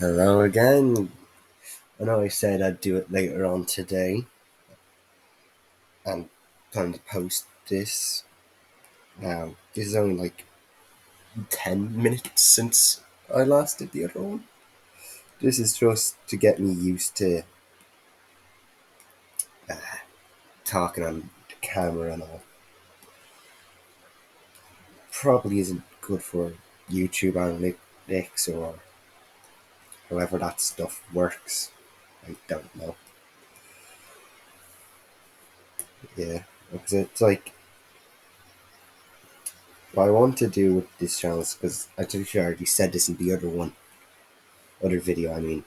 Hello again. I know I said I'd do it later on today and plan to post this. Now, this is only like 10 minutes since I last did the other one. This is just to get me used to talking on the camera and all. Probably isn't good for YouTube analytics or however that stuff works. I don't know. Yeah, because it's like what I want to do with this channel is because I think I already said this in the other video. I mean,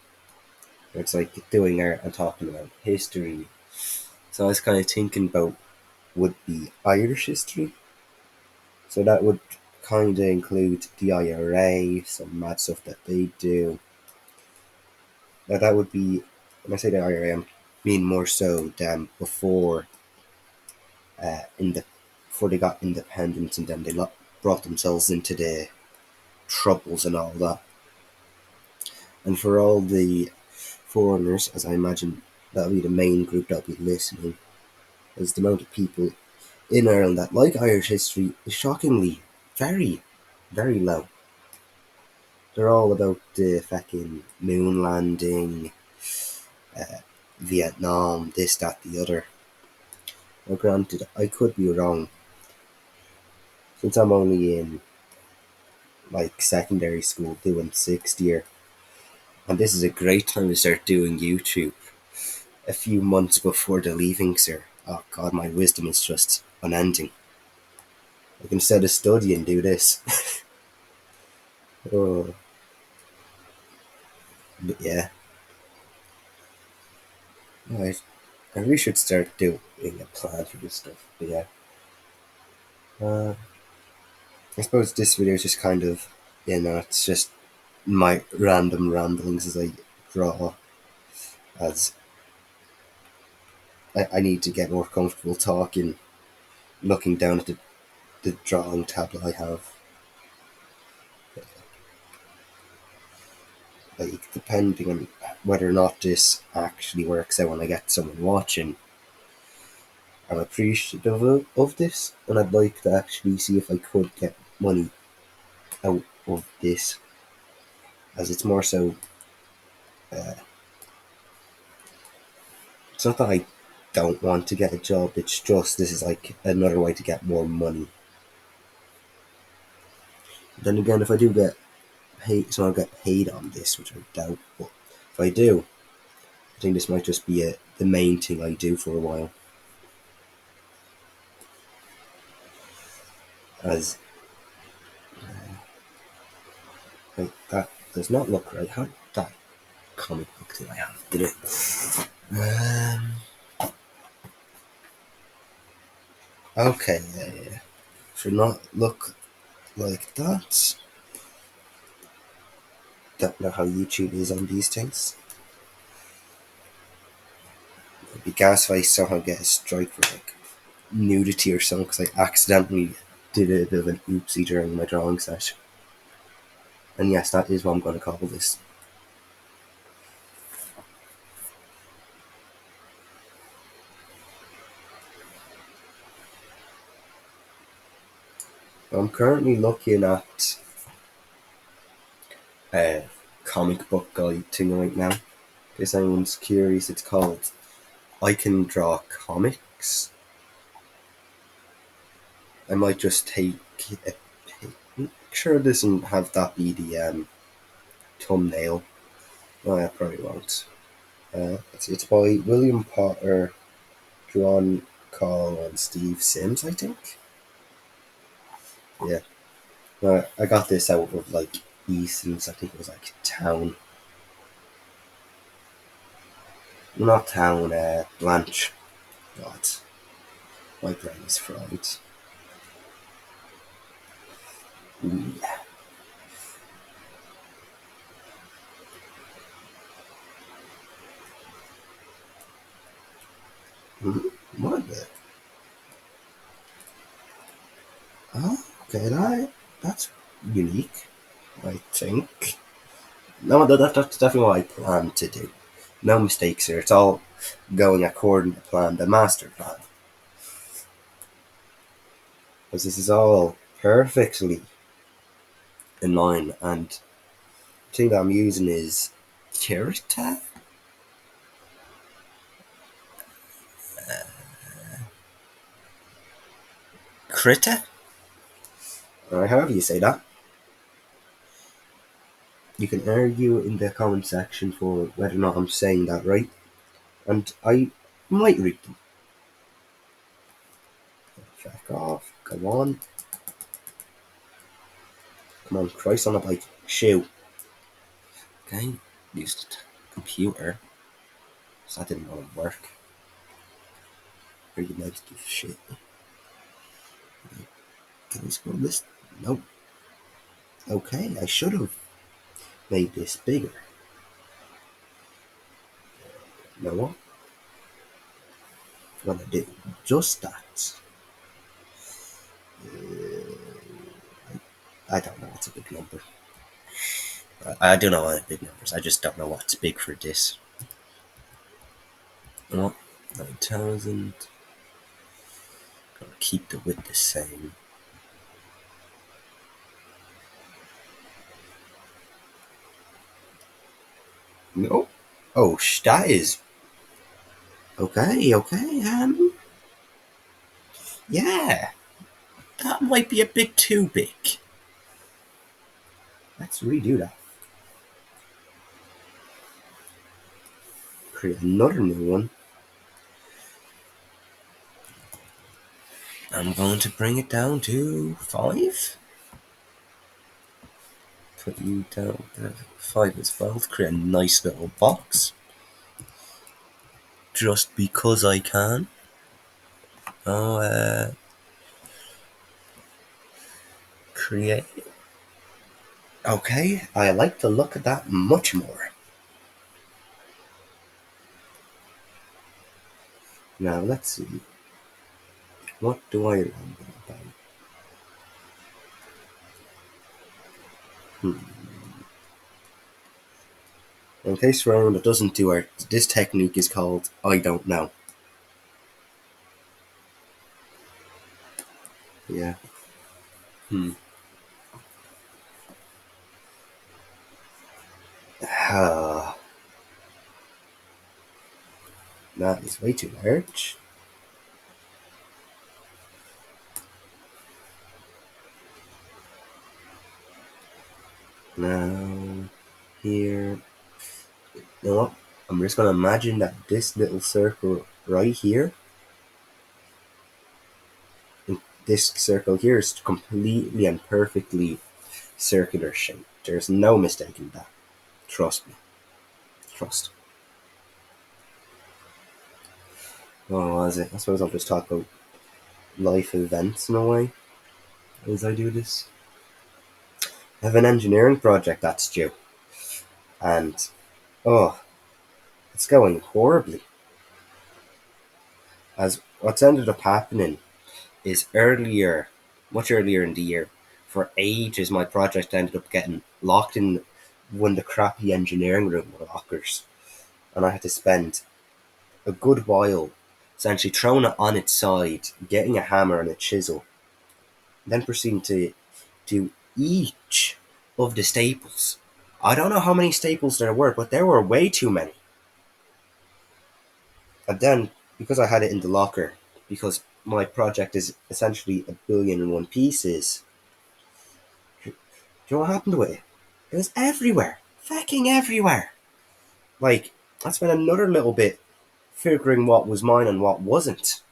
it's like doing art and talking about history. So I was kind of thinking about would be Irish history. So that would kind of include the IRA, some mad stuff that they do. Now that would be, when I say the IRA, I mean more so than in the before they got independence, and then they brought themselves into the troubles and all that. And for all the foreigners, as I imagine that'll be the main group that'll be listening, is the amount of people in Ireland that like Irish history is shockingly very, very low. They're all about the fucking moon landing, Vietnam, this, that, the other. Now, granted, I could be wrong, since I'm only in like secondary school doing sixth year, and this is a great time to start doing YouTube. A few months before the leaving, sir. Oh God, my wisdom is just unending. I can instead of study and do this. Oh, but yeah, I really should start doing a plan for this stuff. But yeah, uh, I suppose this video is just kind of, it's just my random ramblings as I draw. As I need to get more comfortable talking, looking down at the drawing tablet I have. Like, depending on whether or not this actually works out when I get someone watching, I'm appreciative of this, and I'd like to actually see if I could get money out of this, as it's more so. It's not that I don't want to get a job. It's just this is like another way to get more money. Then again, if I do get paid, so I'll get paid on this, which I doubt. But if I do, I think this might just be the main thing I do for a while. As like, that does not look right. How that comic book that I have did it? Okay, yeah. Should not look like that. Don't know how YouTube is on these things. It'd be gas if I somehow get a strike for like nudity or something because I accidentally did a bit of an oopsie during my drawing session. And yes, that is what I'm going to call this. I'm currently looking at a comic book guide thing right now. If anyone's curious, it's called I Can Draw Comics. I might just take a picture of this and have that be the thumbnail. No, I probably won't. It's by William Potter, John Call, and Steve Sims, I think. Yeah. I got this out of like Easton's, I think it was like Town. Not Town, Blanche. God, my brain is fried. Ooh, yeah. What the? Oh, okay, that's unique, I think. No, that's definitely what I plan to do. No mistakes here. It's all going according to plan, the master plan. Because this is all perfectly in line, and the thing that I'm using is Kirita? Krita? Or however you say that. You can argue in the comment section for whether or not I'm saying that right, and I might read them. Check off. Come on. Come on, Christ on a bike. Shoe. Okay. Used the computer. So that didn't want to work. Pretty nice to shit. Can I scroll this? Nope. Okay, I should have made this bigger. You know what? I'm gonna do just that. I don't know what's a big number. I do know what big numbers. I just don't know what's big for this. Oh, 9,000. Gonna keep the width the same. No. Oh, that is okay. Okay. Yeah, that might be a bit too big. Let's redo that. Create another new one. I'm going to bring it down to 5. Put you down there. 5 as well. Create a nice little box. Just because I can. Oh, create. Okay, I like the look of that much more. Now let's see. What do I remember about? In case for anyone that doesn't do art, this technique is called I don't know. Yeah. Ah, that is way too large. Now, here. You know what? I'm just going to imagine that this little circle right here, this circle here is completely and perfectly circular shape. There's no mistaking that. Trust me. Trust. What was it? I suppose I'll just talk about life events in a way as I do this. I have an engineering project that's due, and oh, it's going horribly. As what's ended up happening is earlier, much earlier in the year, for ages my project ended up getting locked in one of the crappy engineering room lockers, and I had to spend a good while essentially throwing it on its side, getting a hammer and a chisel, then proceeding to do each of the staples. I don't know how many staples there were, but there were way too many. And then, because I had it in the locker, because my project is essentially 1,000,000,001 pieces, do you know what happened with it? It was everywhere. Fucking everywhere. Like, I spent another little bit figuring what was mine and what wasn't.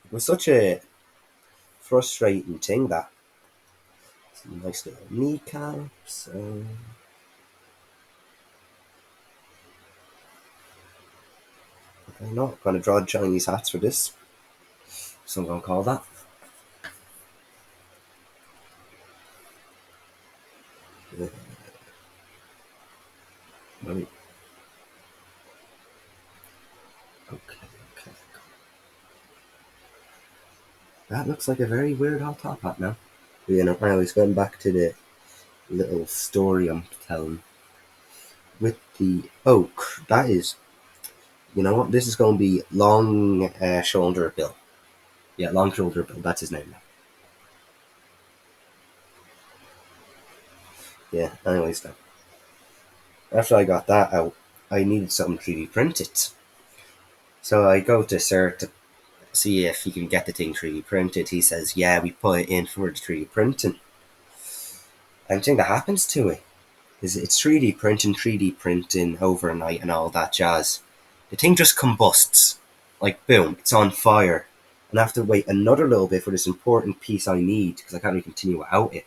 It was such a frustrating thing that. Some nice little kneecaps. I'm not going to draw Chinese hats for this, so I'm going to call that. Right. Okay, okay. That looks like a very weird hot top hat now. You know, I always went back to the little story I'm telling with the oak. That is, you know what? This is going to be Long Shoulder Bill. Yeah, Long Shoulder Bill. That's his name now. Yeah. Anyways, then after I got that out, I needed something 3D printed. So I go to Sir to see if he can get the thing 3D printed. He says, "Yeah, we put it in for the 3D printing." And the thing that happens to it is it's 3D printing overnight and all that jazz. The thing just combusts. Like, boom, it's on fire. And I have to wait another little bit for this important piece I need because I can't really continue without it.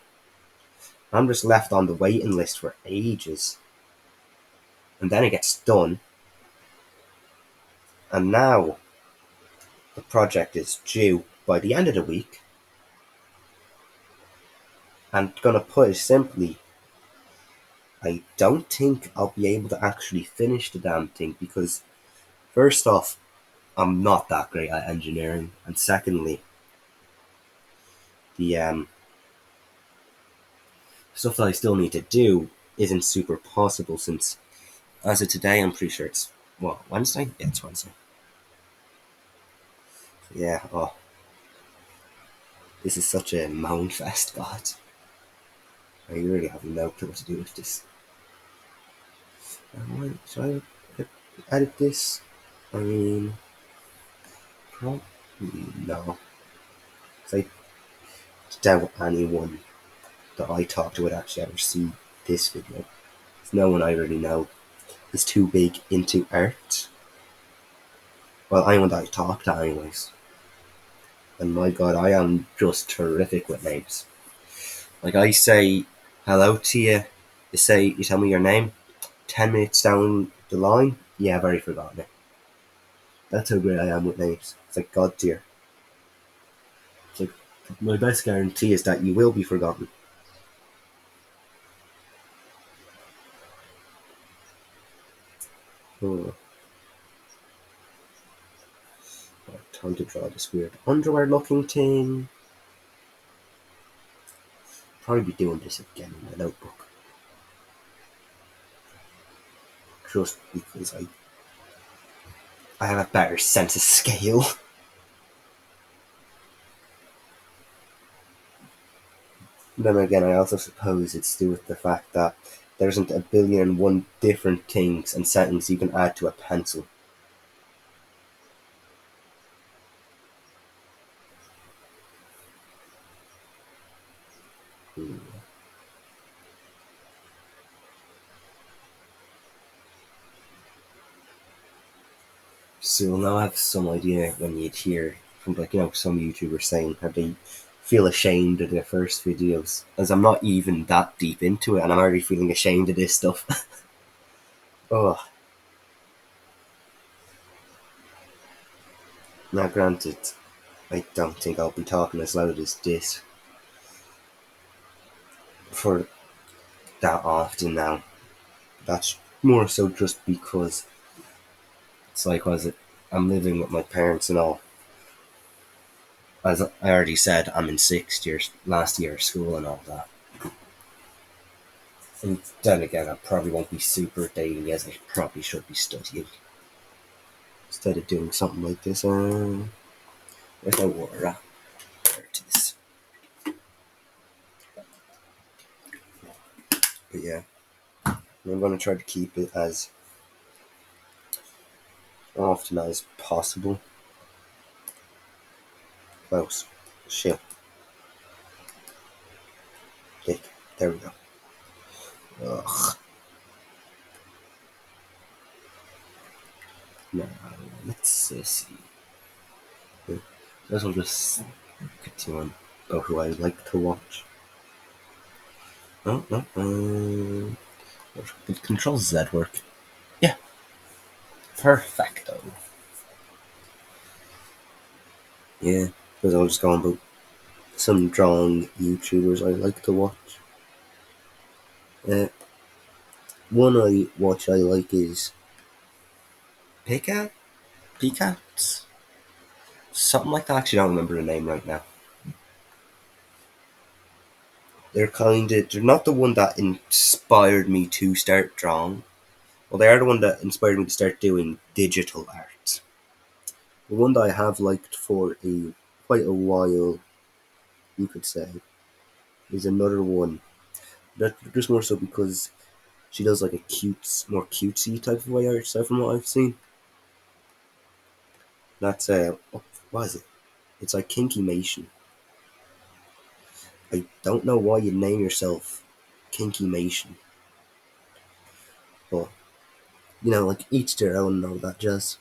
I'm just left on the waiting list for ages. And then it gets done. And now the project is due by the end of the week. And gonna put it simply, I don't think I'll be able to actually finish the damn thing because, first off, I'm not that great at engineering, and secondly, the stuff that I still need to do isn't super possible since, as of today, I'm pretty sure it's what, Wednesday? Yeah, it's Wednesday. So yeah, oh, this is such a moan fest, God. I really have no clue what to do with this. Should I edit this? I mean, probably no. Because I doubt anyone that I talk to would actually ever see this video. No one I really know is too big into art. Well, anyone that I talk to, anyways. And my god, I am just terrific with names. Like, I say hello to you, you tell me your name, 10 minutes down the line, yeah, I've already forgotten it. That's how great I am with names. It's like God tier. It's like, my best guarantee is that you will be forgotten. Oh, time to draw this weird underwear looking thing. Probably be doing this again in my notebook. Just because I have a better sense of scale. Then again, I also suppose it's to do with the fact that there isn't a billion and one different things and settings you can add to a pencil. Hmm. So you'll now have some idea when you'd hear from, like, some YouTubers saying how they feel ashamed of their first videos, as I'm not even that deep into it and I'm already feeling ashamed of this stuff. Oh, now granted, I don't think I'll be talking as loud as this for that often now. That's more so just because it's like, was it? I'm living with my parents and all. As I already said, I'm in sixth year, last year of school and all that. And then again, I probably won't be super daily as I probably should be studying instead of doing something like this. Where's my water at? There it is. But yeah, I'm going to try to keep it as often as possible. Close. Shit. Dick. There we go. Ugh. Now, let's see. Guess I'll just continue on about who I like to watch. Oh, no. Did Control Z work? Yeah. Perfecto. Yeah. Because I'll just go on about some drawing YouTubers I like to watch. Uh, one I watch I like is Pickat? Pickat? Something like that. I actually don't remember the name right now. they're not the one that inspired me to start drawing. Well, they are the one that inspired me to start doing digital art. The one that I have liked for a quite a while, you could say, is another one. That just more so because she does like a more cutesy type of way art style from what I've seen. That's what is it? It's like Kinky Mation. I don't know why you name yourself Kinky Mation, but like each their own and all that jazz.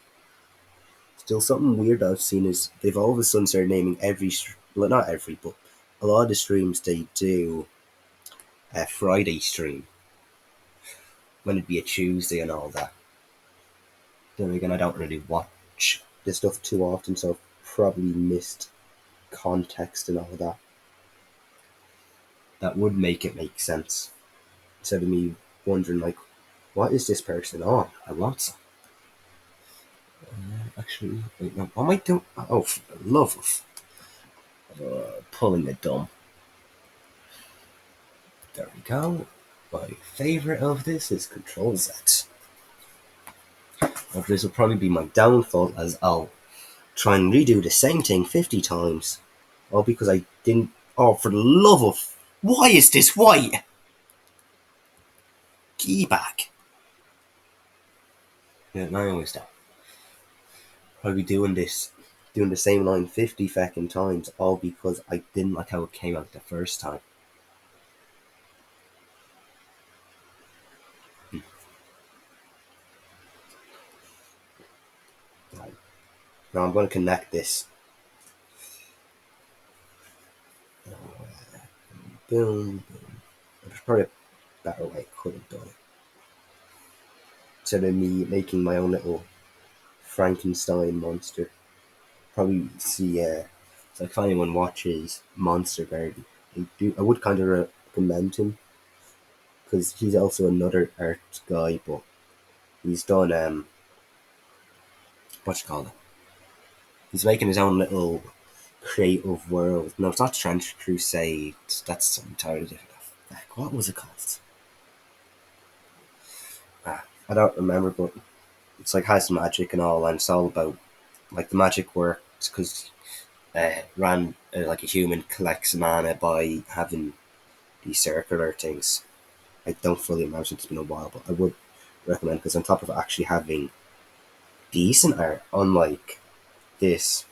Still, something weird I've seen is they've all of a sudden started naming well, not every, but a lot of the streams they do a Friday stream when it'd be a Tuesday and all that. Then again, I don't really watch this stuff too often, so I've probably missed context and all that. That would make it make sense instead of me wondering like, what is this person on? I want some. Actually, wait, no, what am I doing? Oh, for the love of pulling a dumb. There we go. My favourite of this is Control Z. This will probably be my downfall as I'll try and redo the same thing 50 times. All because I didn't. Oh, for the love of. Why is this white? Key back. Yeah, I always do. Probably doing the same line 50 fucking times, all because I didn't like how it came out the first time. Right. Now I'm going to connect this. Boom, boom. There's probably a better way I could have done it. Instead of me making my own little Frankenstein monster. Probably see, so if anyone watches Monster Garden, I would kind of recommend him because he's also another art guy, but he's done, what you call it? He's making his own little creative world. No, it's not Trench Crusade. That's entirely different. What was it called? I don't remember, but it's like has magic and all, and it's all about like the magic works because like a human collects mana by having these circular things. I don't fully imagine it's been a while, but I would recommend because on top of actually having decent art, unlike this,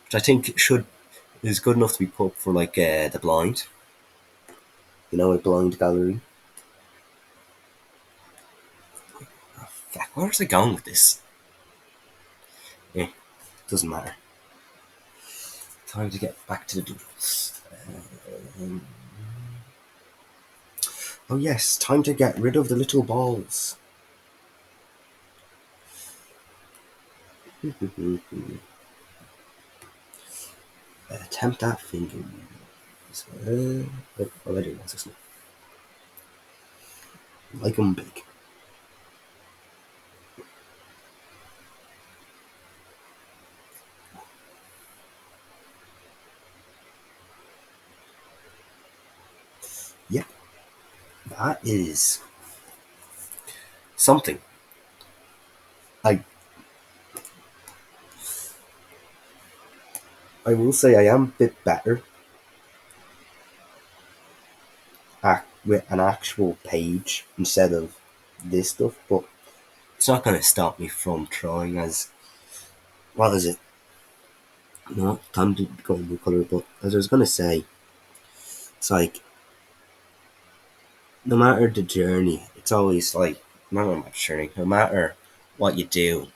which I think should is good enough to be put for like the blind, a blind gallery. Oh, fuck, where's I going with this? Yeah, doesn't matter. Time to get back to the doodles. Oh yes, time to get rid of the little balls. Attempt that finger. I do want this one. Like them big. Yep, that is something. I I will say I am a bit better with an actual page instead of this stuff, but it's not going to stop me from trying. As what is it? No, time to go in blue color. But as I was going to say, it's like no matter the journey, it's always like no matter the journey, no matter what you do,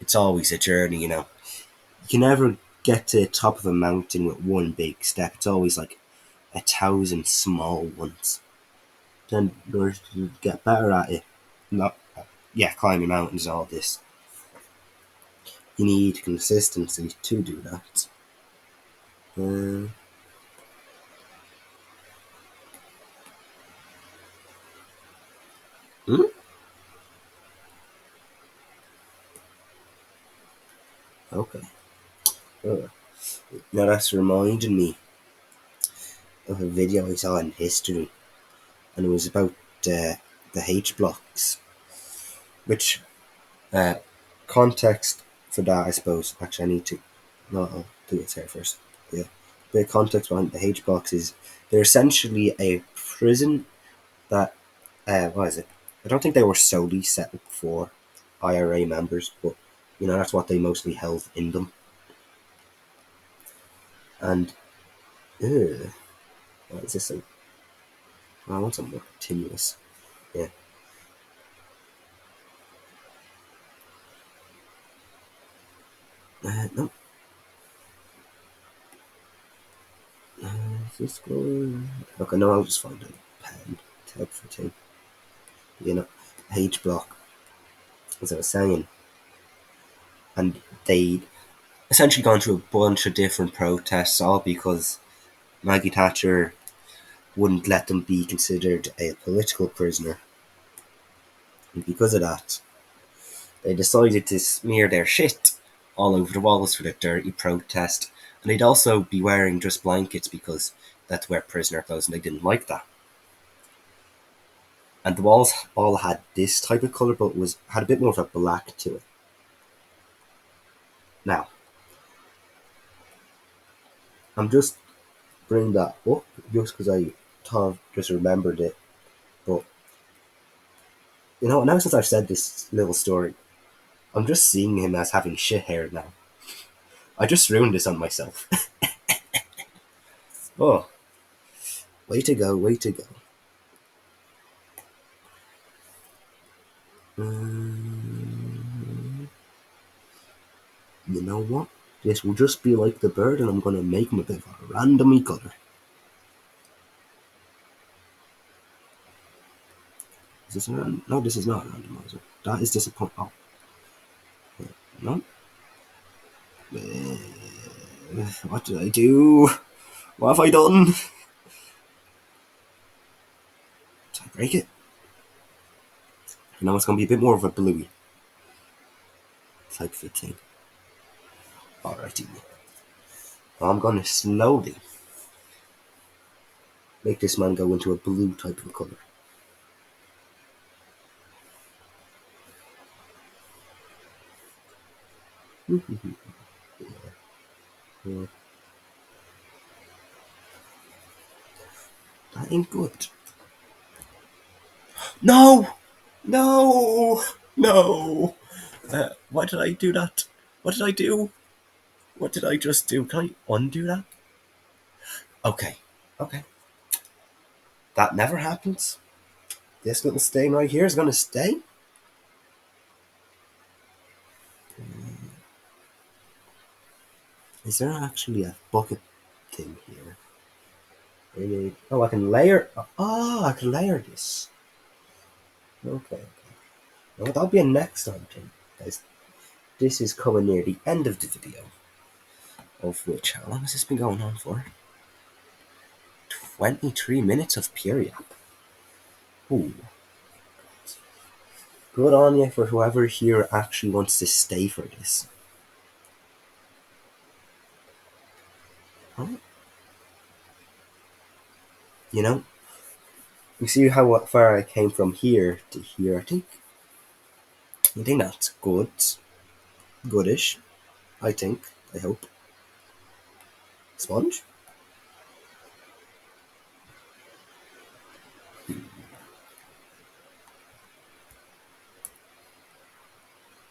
it's always a journey. You can never get to the top of a mountain with one big step. It's always like 1,000 small ones. Then in order to get better at it, not climbing mountains and all this, you need consistency to do that. Uh, hmm? Okay. Uh, Now that's reminding me. of a video I saw in history, and it was about the H blocks, which uh, context for that, I suppose. Actually, I need to. No, I'll do it here first. Yeah, the context behind the H blocks is they're essentially a prison that what is it? I don't think they were solely set up for IRA members, but that's what they mostly held in them. And what is this? I want something more continuous. Yeah. No. Is this going? Okay, no, I'll just find a pen to help for two. H block, as I was saying, and they essentially gone through a bunch of different protests, all because Maggie Thatcher wouldn't let them be considered a political prisoner. And because of that, they decided to smear their shit all over the walls for the dirty protest. And they'd also be wearing just blankets because that's wear prisoner clothes, and they didn't like that. And the walls all had this type of colour, but had a bit more of a black to it. Now, I'm just bringing that up just because I just remembered it. But, now since I've said this little story, I'm just seeing him as having shit hair now. I just ruined this on myself. Oh, way to go, way to go. You know what? This will just be like the bird, and I'm going to make him a bit of a randomy colour. Is this no, this is not a randomizer. That is disappointing. Oh. No? What did I do? What have I done? Did I break it? Now it's going to be a bit more of a bluey type fitting. Alrighty. I'm going to slowly make this man go into a blue type of colour. Yeah. That ain't good. No! No! No! Why did I do that? What did I do? What did I just do? Can I undo that? Okay. Okay. That never happens. This little stain right here is going to stay. Is there actually a bucket thing here? Oh, I can layer. Oh, I can layer this. Okay. Well, that'll be a next time thing, guys. This is coming near the end of the video. Of which, how long has this been going on for? 23 minutes of pure yap. Ooh. Good on you for whoever here actually wants to stay for this. Huh? You see how far I came from here to here. I think that's good. Goodish. I think. I hope. Sponge?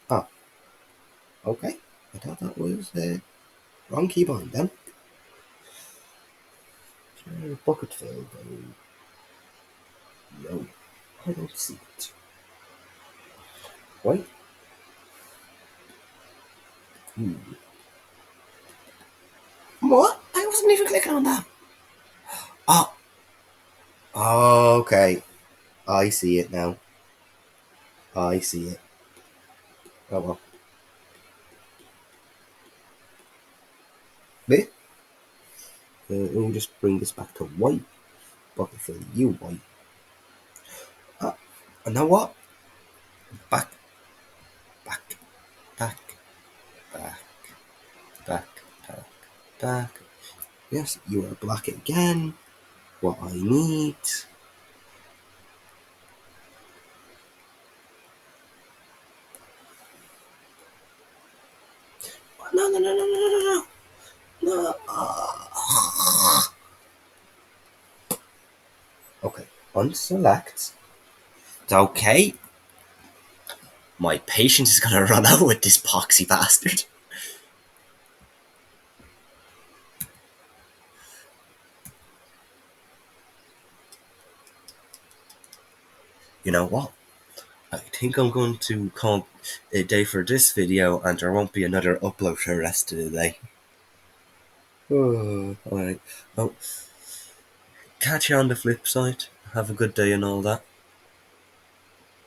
Ah, okay. I thought that was the wrong keybind then. Bucket fill, though. No, I don't see it. Wait. What? I wasn't even clicking on that. Oh. Okay. I see it now. I see it. Oh well. Me? Let me just bring this back to white. Bucket fill, you white. And now what? Back, back, back, back, back, back, back. Yes, you are black again. what I need. No, no, no, no, no, no, no, no. Okay, unselect. Okay, my patience is gonna run out with this poxy bastard. You know what? I think I'm going to call it a day for this video, and there won't be another upload for the rest of the day. Alright. Well, catch you on the flip side. Have a good day and all that.